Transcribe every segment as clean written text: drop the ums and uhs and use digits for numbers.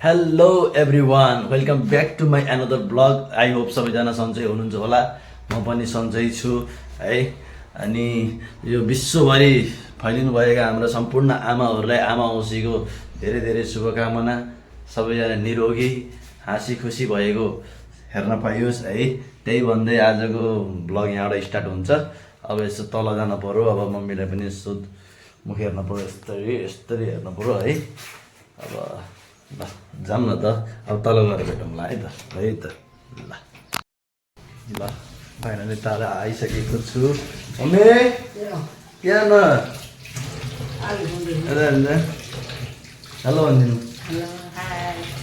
Hello everyone, welcome back to my another blog. I hope सबैजना सन्चै हुनुहुन्छ होला। म पनि सन्चै छु है। अनि यो विश्वभरि फैलिनुभएका हाम्रो सम्पूर्ण आमाहरूलाई आमा औँसीको धेरै धेरै शुभकामना। सबैजना निरोगी हाँसी खुसी भएको हेर्न पाइयोस् है। त्यही भन्दै आजको ब्लग यहाँबाट स्टार्ट हुन्छ। अब यसो तल जान पर्यो, अब मम्मीलाई पनि यसो मुख हेर्न पर्यो, यस्तरी यस्तरी हेर्न पर्यो है। अब ल जाऊँ न त, अब तल गएर भेटौँला है त। ल ल फाइनली तल आइसकेको छु। मम्मी यहाँ न हेलो भनिदिनु।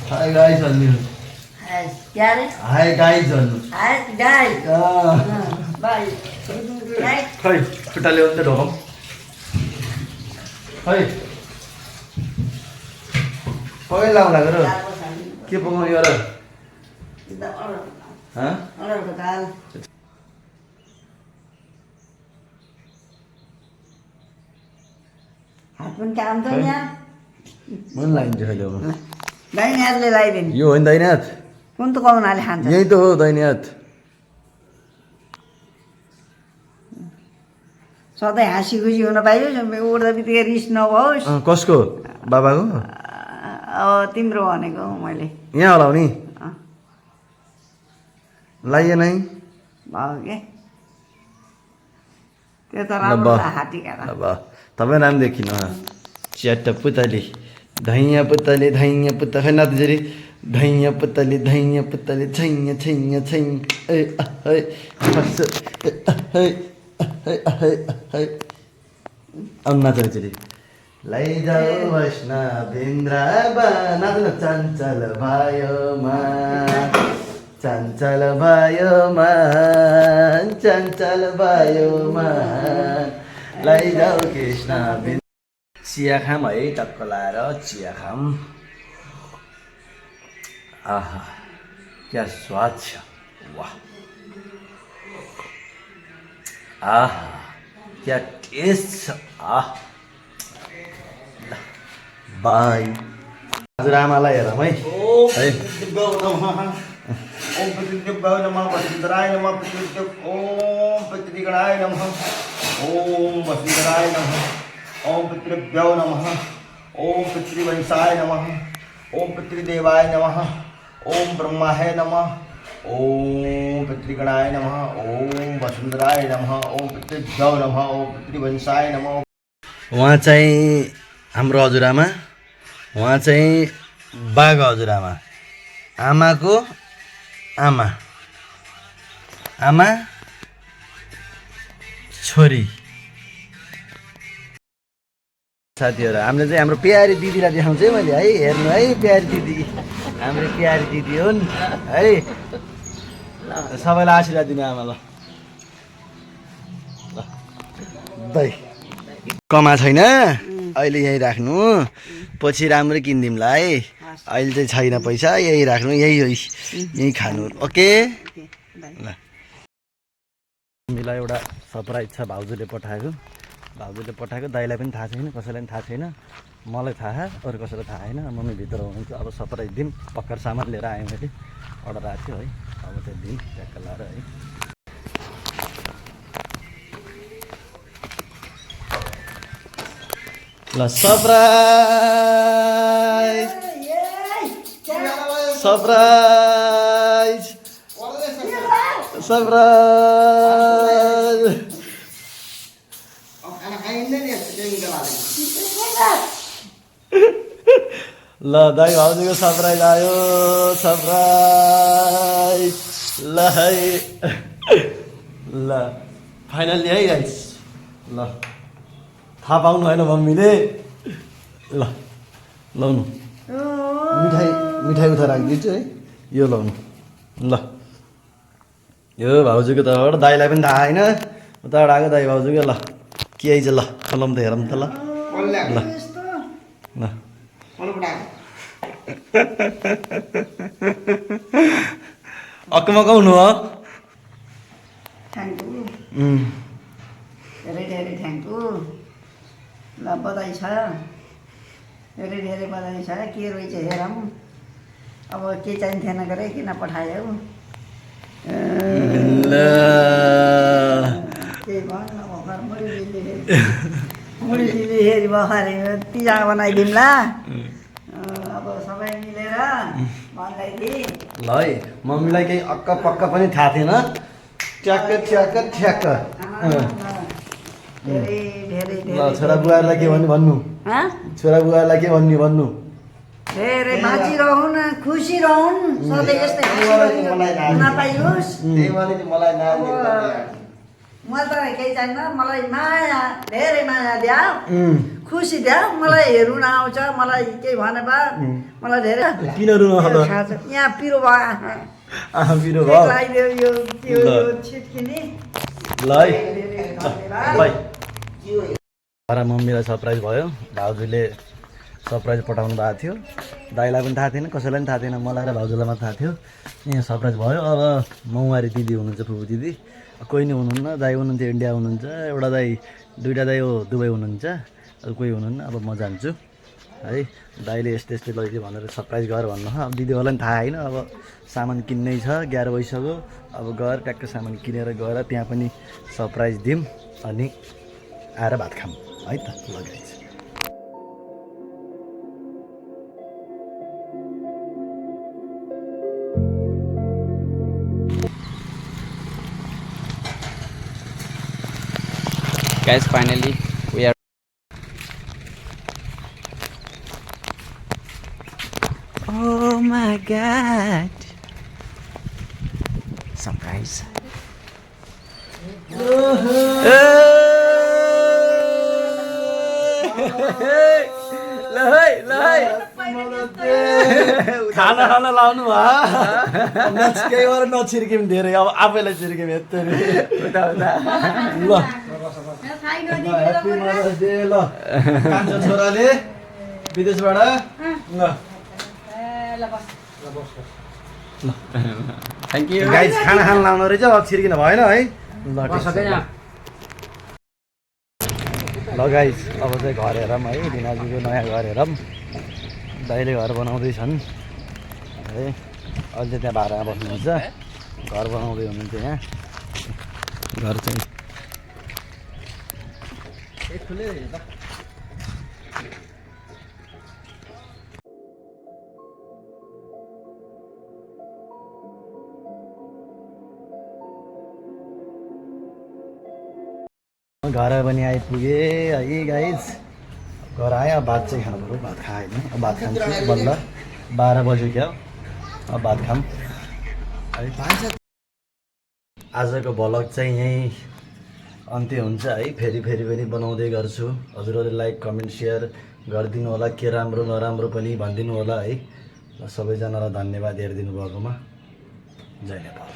हाई गाइस भनिदिनु। हाई गाइस भन्नु। खै खुट्टा ल्याउनु त ढोकौँ खै पकाइ लाउँला गर के पकाउने गर मन लागिन्छ खै ल्याउनु। दाहिने हातले लगाइदिनु। यो हो नि दाहिने हात, कुन त कौनाले खान्छ? यही त हो दाहिने हात। सधैँ हाँसी खुसी हुन पाइयोस्, उड्दा बित्तिकै रिस नहोस्। कसको? बाबाको? अब तिम्रो भनेको मैले यहाँ होला नि लाइएन है भयो के त्यो त राम्रो हातीका अब तपाईँ नाम देखिनु। च्याट पुतली धैया पुतली धैया पुत खै नातिजरी धैया पुतली धैया पुतली छैया छैया छै नाचरी लैजाऊ वैष्णव वृन्दावन चञ्चल भयोमा चञ्चल भयोमा चञ्चल भयोमा लैजाऊ कृष्ण। चिया खाम है, टक्क लाएर चिया खाम। आहा क्या स्वाद छ, वाह आहा क्या टेस्ट छ। बाई हजुरआमालाई हेरौँ है। ओम पितृभ्यो नमः वसुन्धराय नमः ओम पितृगणाय नमः ओम वसुन्धराय नमः ओम पितृभ्यो नमः ओम पितृवंशाय नमः ओम पितृदेवाय नमः ओम ब्रह्माय नमः ओम पितृगणाय नमः ओम वसुन्धराय नमः ओम पितृभ्यो नमः ओम पितृवंशाय नमः। उहाँ चाहिँ हाम्रो हजुरआमा, उहाँ चाहिँ बाघ हजुरआमा, आमाको आमा, आमा छोरी। साथीहरू हामीले चाहिँ हाम्रो प्यारी दिदीलाई देखाउँछु है मैले है। हेर्नु है प्यारी दिदी, हाम्रो प्यारी दिदी हुन् है। सबैलाई आशीर्वाद दिनु आमा। ल दाइ कमा छैन अहिले, यहीँ राख्नु, पछि राम्रो किनिदिउँला है। अहिले चाहिँ छैन पैसा, यही राख्नु, यही खानु। ओके ल। हामीलाई एउटा सरप्राइज छ, भाउजूले पठाएको। दाइलाई पनि थाहा छैन, कसैलाई पनि थाहा छैन, मलाई थाहा, अरू कसैलाई थाहा छैन। मम्मी भित्र हुनुहुन्छ। अब सरप्राइज दिउँ। भर्खर सामान लिएर आएँ मैले, अर्डर आएको थियो है। अब त्यो दिउँ ट्याक्क लाएर है। ल सरप्राइज सरप्राइज सरप्राइज। ल दाइ भाउजूको सरप्राइज आयो, सरप्राइज। ल है ल फाइनल्ली है गाइस। ल थाहा पाउनु होइन मम्मीले। ल लाउनु, मिठाई उठा राखिदिन्छु है। यो लाउनु ल। यो भाउजूको तर्फबाट, दाइलाई पनि थाहा होइन, उताबाट आएको दाइ भाउजूको। ल के आइज, ल खोलाउँ त हेरौँ त। ल ल ल अक्कमक्क हुनु हो। धेरै धेरै थ्याङ्कयू। ल बधाई छ, धेरै धेरै बधाई छ। के रहेछ हेरौँ। अब के चाहिन्थेन गरे किन पठायो ल केही भन्न भर्खर मुडीले हेरी भर्खर पिजा बनाइदिउँला अब सबै मिलेर भन्दै थिएँ ल है मम्मीलाई केही अक्क पक्क पनि थाहा थिएन ट्याक्क ट्याक्क ठ्याक्क धेरै धेरै ल छोरा बुहारीलाई के भन्नु छोरा बुहारीलाई के भन्नु धेरै बाँचिरहन् खुसी रहन् सधैँ यस्तै नपाइयोस् मलाई नानी मलाई त केही चाहिन्न मलाई माया धेरै माया द्याऊ खुसी द्याऊ मलाई हेर्नु आउँछ मलाई केही भने बा मलाई धेरै किन रुनु यहाँ पिरो भयो पिरो भयो लगाइदियो यो त्यो छिटकिने ल है घर मम्मीलाई सरप्राइज भयो भाउजूले सरप्राइज पठाउनु भएको थियो दाइलाई पनि थाहा थिएन कसैलाई पनि थाहा थिएन मलाई र भाउजूलाई मात्र थाहा थियो यहाँ सरप्राइज भयो अब मौवारी दिदी हुनुहुन्छ फुपू दिदी कोही नै हुनुहुन्न दाइ हुनुहुन्छ इन्डिया हुनुहुन्छ एउटा दाइ दुइटा दाइ हो दुबई हुनुहुन्छ अब कोही हुनुहुन्न अब म जान्छु है दाइले यस्तै यस्तै लैदियो भनेर सरप्राइज गर भन्नु अब दिदीहरूलाई पनि थाहा होइन अब सामान किन्नै छ 11 बजिसक्यो अब गएर ट्याक्क सामान किनेर गएर त्यहाँ पनि सरप्राइज दिउँ अनि आएर भात खाऊँ है त ल guys Guys, finally we are. Oh my God! Surprise! खाना खाना लाउनु भयो केही गरेर नछिर्क्यौँ धेरै अब आफैलाई छिर्क्यौँ यत्रो ल ह्याप्पी मदर्स डे ल कान्छो छोराले विदेशबाट ल Thank you. गाइस खाना खान लाउनु रहेछ अब छिर्किन भएन है ल ल गाइस अब चाहिँ घर हेरौँ है दिनाजुको नयाँ घर हेरौँ दाइले घर बनाउँदैछन् है अहिले त्यहाँ भाडामा बस्नुहुन्छ घर बनाउँदै हुनुहुन्छ यहाँ घर चाहिँ घर पनि आइपुगे है गाइस घर आयो अब भात चाहिँ खानु पऱ्यो भात खाएँ होइन अब भात खान्छु बल्ल 12 बज्यो क्या अब भात खाऊँ है आजको भ्लग चाहिँ यहीँ अन्त्य हुन्छ है फेरि पनि बनाउँदै गर्छु हजुरहरूले लाइक कमेन्ट सेयर गरिदिनु होला के राम्रो नराम्रो पनि भनिदिनु होला है सबैजनालाई धन्यवाद हेरिदिनु भएकोमा जय नेपाल